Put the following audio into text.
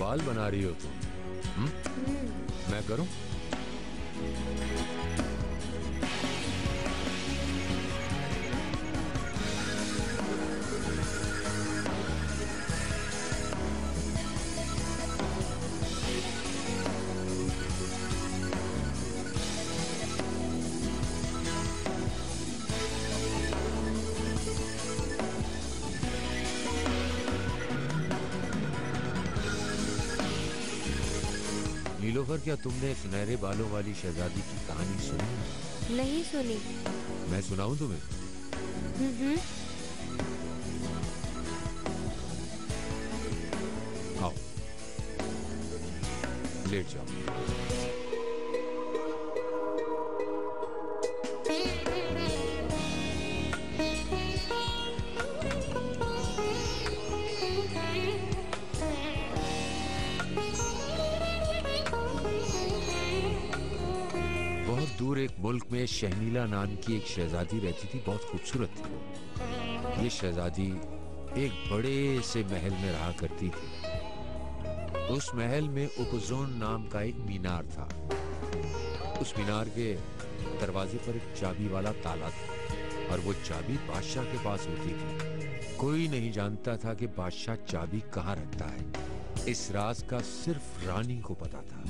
बाल बना रही हो तुम? मैं करूं? नीलोफर, क्या तुमने सुनहरे बालों वाली शहजादी की कहानी सुनी? नहीं सुनी। मैं सुनाऊं तुम्हें? आओ, लेट जाओ। बहुत दूर एक मुल्क में शहनीला नाम की एक शहजादी रहती थी, बहुत खूबसूरत थी। ये शहजादी एक बड़े से महल में रहा करती थी। उस महल में उपज़ोन नाम का एक मीनार था। उस मीनार के दरवाजे पर एक चाबी वाला ताला था और वो चाबी बादशाह के पास होती थी। कोई नहीं जानता था कि बादशाह चाबी कहाँ रखता है। इस राज का सिर्फ रानी को पता था।